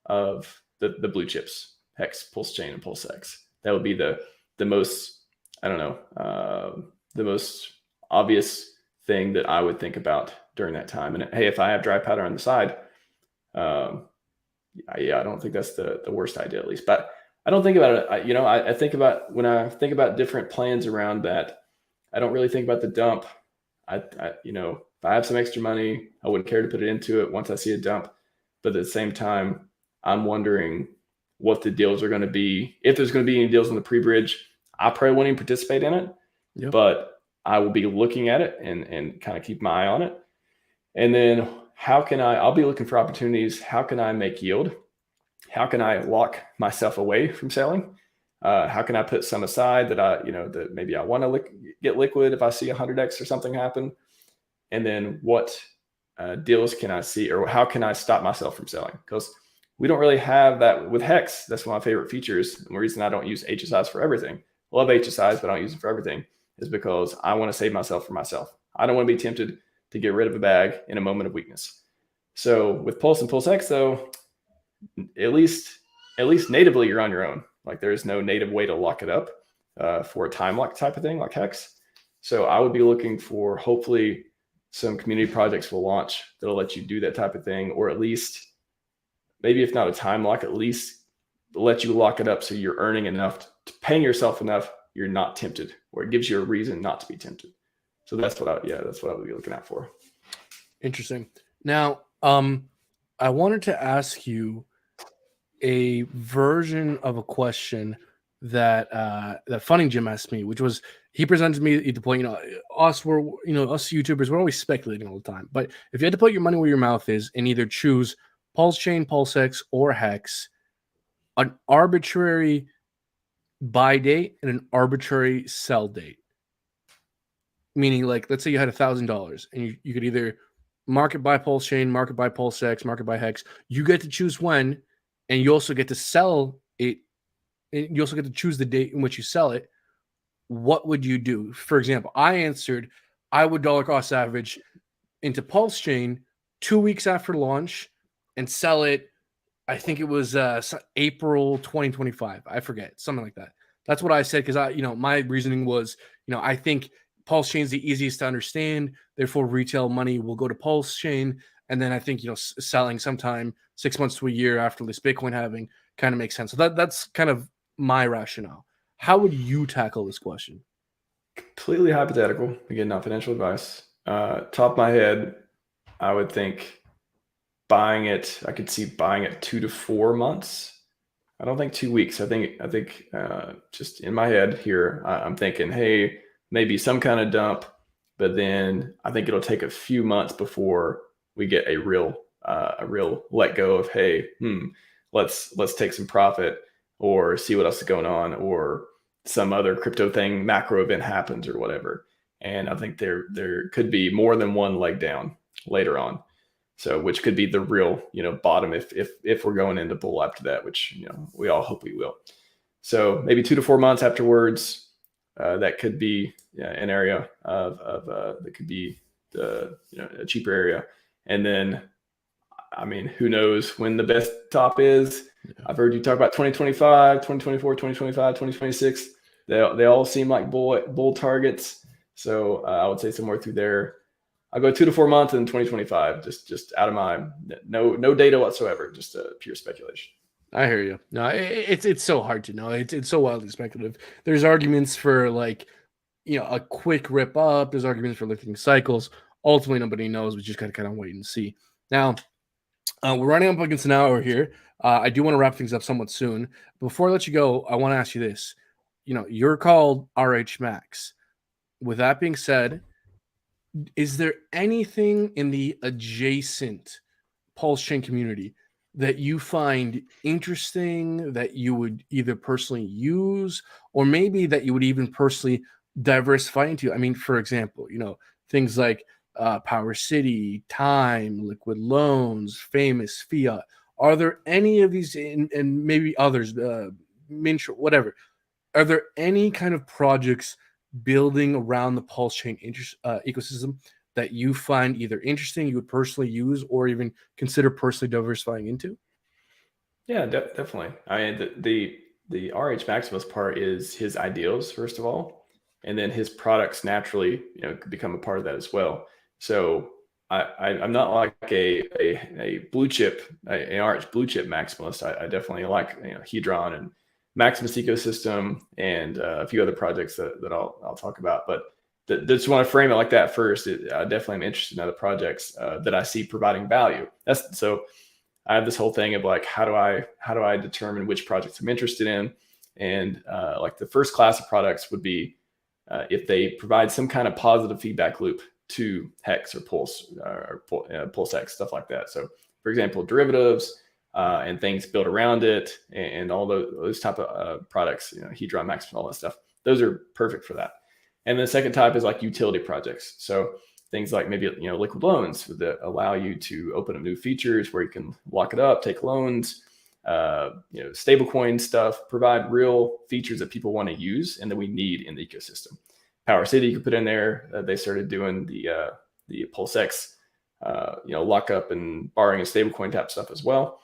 B: of the blue chips, Hex, Pulse Chain, and Pulsex. That would be the most, I don't know, the most obvious thing that I would think about during that time. And hey, if I have dry powder on the side, I don't think that's the worst idea, at least. But I don't think about it. I think about, when I think about different plans around that, I don't really think about the dump. If I have some extra money, I wouldn't care to put it into it once I see a dump. But at the same time, I'm wondering what the deals are going to be. If there's going to be any deals on the pre-bridge, I probably won't even participate in it. Yep. But I will be looking at it and kind of keep my eye on it. And then I'll be looking for opportunities. How can I make yield? How can I lock myself away from selling? How can I put some aside that maybe I want to get liquid if I see 100x or something happen? And then what deals can I see, or how can I stop myself from selling? Because we don't really have that with Hex. That's one of my favorite features. And the reason I don't use HSIs for everything, I love HSIs, but I don't use them for everything, is because I want to save myself for myself. I don't want to be tempted to get rid of a bag in a moment of weakness. So with Pulse and Pulsex, though, at least natively, you're on your own. Like, there's no native way to lock it up for a time lock type of thing like Hex. So I would be looking for, hopefully, some community projects will launch that'll let you do that type of thing, or at least, maybe if not a time lock, at least let you lock it up so you're earning enough, paying yourself enough, you're not tempted, or it gives you a reason not to be tempted. So that's what I would be looking out for.
A: Interesting. Now, I wanted to ask you a version of a question that Funning Jim asked me, which was, he presented me at the point, us YouTubers, we're always speculating all the time. But if you had to put your money where your mouth is and either choose Pulse Chain, Pulsex, or Hex, an arbitrary buy date and an arbitrary sell date, meaning, like, let's say you had $1,000 and you could either market buy Pulse Chain, market buy Pulsex, market buy Hex. You get to choose when, and you also get to sell it. And you also get to choose the date in which you sell it. What would you do? For example, I answered, I would dollar cost average into Pulse Chain 2 weeks after launch and sell it. I think it was April 2025. I forget, something like that. That's what I said, because my reasoning was, I think Pulse Chain is the easiest to understand. Therefore, retail money will go to Pulse Chain. And then I think, selling sometime 6 months to a year after this Bitcoin halving kind of makes sense. So that's kind of my rationale. How would you tackle this question?
B: Completely hypothetical. Again, not financial advice. Top of my head, I would think I could see buying it 2 to 4 months. I don't think 2 weeks. I think just in my head here, I'm thinking, hey, maybe some kind of dump, but then I think it'll take a few months before we get a real let go of, hey, let's take some profit or see what else is going on, or some other crypto thing, macro event happens or whatever. And I think there could be more than one leg down later on. So, which could be the real, bottom if we're going into bull after that, which, we all hope we will. So maybe 2 to 4 months afterwards, that could be an area of that could be the a cheaper area. And then, I mean, who knows when the best top is? Yeah. I've heard you talk about 2025, 2024, 2025, 2026. They all seem like bull targets. So I would say somewhere through there. I'll go 2 to 4 months in 2025, just out of my no data whatsoever, just pure speculation.
A: I hear you. No, it's so hard to know. It's so wildly speculative. There's arguments for like, a quick rip up. There's arguments for lifting cycles. Ultimately, nobody knows. We just got to kind of wait and see. Now, we're running up against an hour here. I do want to wrap things up somewhat soon. Before I let you go, I want to ask you this. You're called RH Max. With that being said, is there anything in the adjacent Pulsechain community that you find interesting, that you would either personally use, or maybe that you would even personally diversify into? I mean, for example, things like Power City, Time, Liquid Loans, Famous, Fiat. Are there any of these, and maybe others, Mint, whatever? Are there any kind of projects building around the Pulsechain ecosystem that you find either interesting, you would personally use, or even consider personally diversifying into?
B: Yeah, definitely. I mean, the RH Maximus part is his ideals, first of all, and then his products naturally, could become a part of that as well. So I'm not like a blue chip, an RH blue chip maximalist. I definitely like Hedron and Maximus ecosystem and a few other projects that I'll talk about. But just want to frame it like that first. I definitely am interested in other projects that I see providing value. So I have this whole thing of like, how do I determine which projects I'm interested in? And like the first class of products would be if they provide some kind of positive feedback loop to Hex or Pulse or Pulsex, stuff like that. So for example, derivatives and things built around it and all those type of products, Hedron, Max, and all that stuff. Those are perfect for that. And the second type is like utility projects. So things like maybe, liquid loans that allow you to open up new features where you can lock it up, take loans, stablecoin stuff, provide real features that people want to use and that we need in the ecosystem. Power City, you can put in there. They started doing the Pulsex, lockup and borrowing and stablecoin type stuff as well.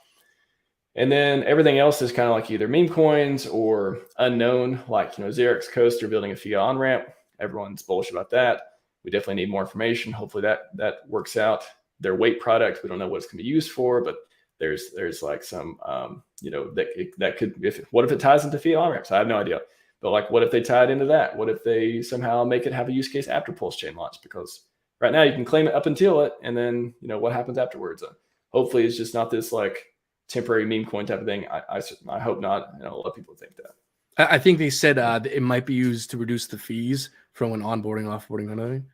B: And then everything else is kind of like either meme coins or unknown, like, Xerox Coast are building a fiat on-ramp. Everyone's bullish about that. We definitely need more information. Hopefully that works out. Their weight product, we don't know what it's going to be used for, but there's like some, that could, what if it ties into fiat on-ramps? I have no idea. But like, what if they tie it into that? What if they somehow make it have a use case after Pulsechain launch? Because right now you can claim it up until it, and then, what happens afterwards? Hopefully it's just not this like temporary meme coin type of thing. I hope not. A lot of people think that.
A: I think they said it might be used to reduce the fees from when onboarding, offboarding, and everything.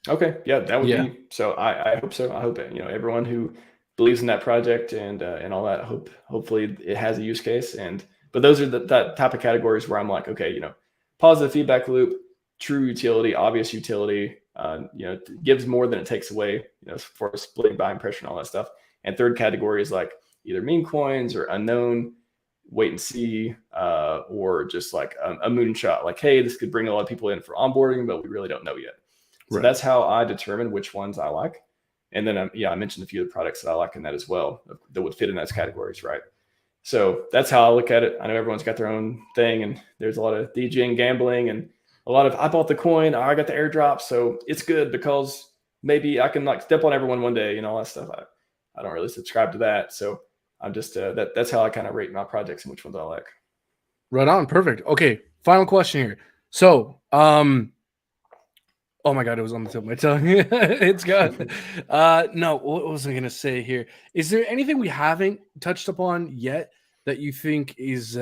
B: Okay, yeah, that would be. So I hope so. I hope everyone who believes in that project and all that. Hopefully it has a use case. But those are that type of categories where I'm like, okay, positive feedback loop, true utility, obvious utility. Gives more than it takes away. For splitting buying pressure and all that stuff. And third category is like either meme coins or unknown, wait and see, or just like a moonshot. Like, hey, this could bring a lot of people in for onboarding, but we really don't know yet. So That's how I determine which ones I like. And then, I mentioned a few of the products that I like in that as well that would fit in those categories, right? So that's how I look at it. I know everyone's got their own thing, and there's a lot of DJing, gambling, and a lot of I bought the coin, I got the airdrop, so it's good because maybe I can like step on everyone one day, all that stuff. I don't really subscribe to that. So I'm just that's how I kind of rate my projects and which ones I like.
A: Right on. Perfect. Okay. Final question here. So, oh my God, it was on the tip of my tongue. It's gone. No, what was I going to say here? Is there anything we haven't touched upon yet that you think is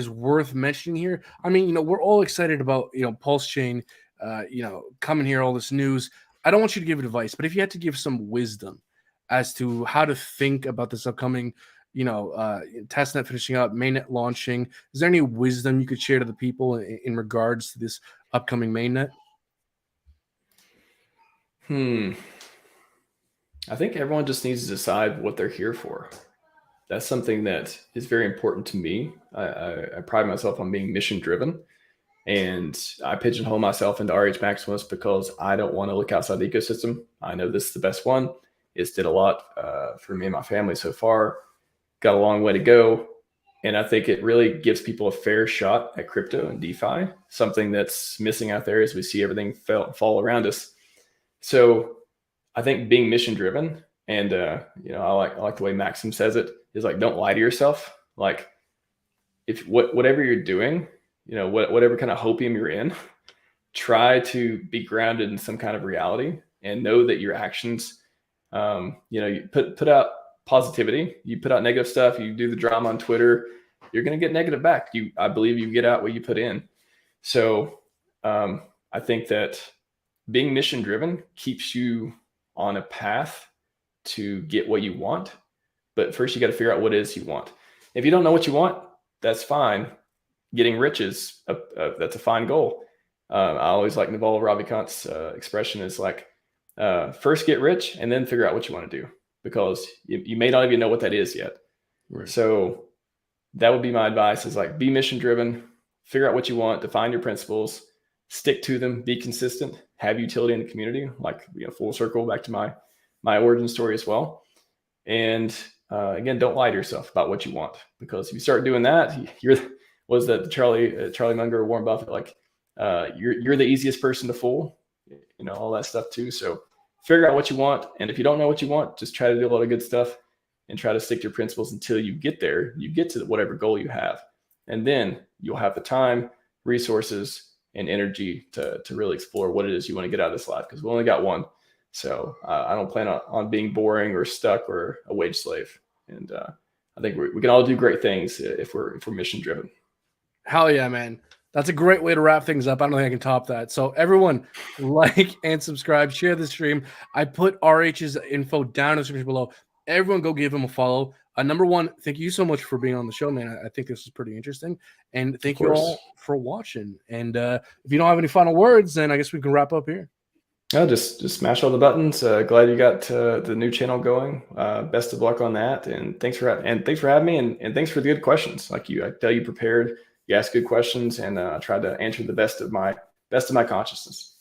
A: worth mentioning here? I mean, we're all excited about, Pulsechain, coming here, all this news. I don't want you to give advice, but if you had to give some wisdom as to how to think about this upcoming, testnet finishing up, mainnet launching, is there any wisdom you could share to the people in regards to this upcoming mainnet?
B: I think everyone just needs to decide what they're here for. That's something that is very important to me. I pride myself on being mission driven, and I pigeonhole myself into RH Maximus because I don't want to look outside the ecosystem. I know this is the best one. It's did a lot for me and my family so far. Got a long way to go. And I think it really gives people a fair shot at crypto and DeFi, something that's missing out there as we see everything fall around us. So I think being mission driven, and I like the way Maxim says it, is like, don't lie to yourself. Like, if whatever you're doing, whatever kind of hopium you're in, try to be grounded in some kind of reality and know that your actions, you put out positivity, you put out negative stuff, you do the drama on Twitter, you're going to get negative back. I believe you get out what you put in. So I think that being mission driven keeps you on a path to get what you want. But first you got to figure out what it is you want. If you don't know what you want, that's fine. Getting rich is that's a fine goal. I always like Naval Ravikant's expression is like, first get rich and then figure out what you want to do, because you may not even know what that is yet.
A: Right.
B: So that would be my advice, is like, be mission driven, figure out what you want, define your principles, stick to them, be consistent, have utility in the community, like, full circle back to my origin story as well. And again, don't lie to yourself about what you want, because if you start doing that, was that Charlie Munger or Warren Buffett, like, you're the easiest person to fool, all that stuff too. So figure out what you want. And if you don't know what you want, just try to do a lot of good stuff and try to stick to your principles until you get there. You get to whatever goal you have. And then you'll have the time, resources, and energy to really explore what it is you want to get out of this life, because we only got one. So I don't plan on being boring or stuck or a wage slave. And I think we can all do great things if we're mission driven.
A: Hell yeah, man. That's a great way to wrap things up. I don't think I can top that. So everyone, like and subscribe, share the stream. I put RH's info down in the description below. Everyone go give him a follow. Number one, thank you so much for being on the show, man. I think this is pretty interesting. And thank you all for watching. And if you don't have any final words, then I guess we can wrap up here.
B: Just smash all the buttons. Glad you got the new channel going. Best of luck on that. And thanks for having me. And thanks for the good questions. Like I tell you prepared. You asked good questions, and I tried to answer the best of my consciousness.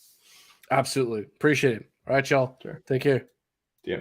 A: Absolutely. Appreciate it. All right, y'all.
B: Sure.
A: Take care.
B: Yeah.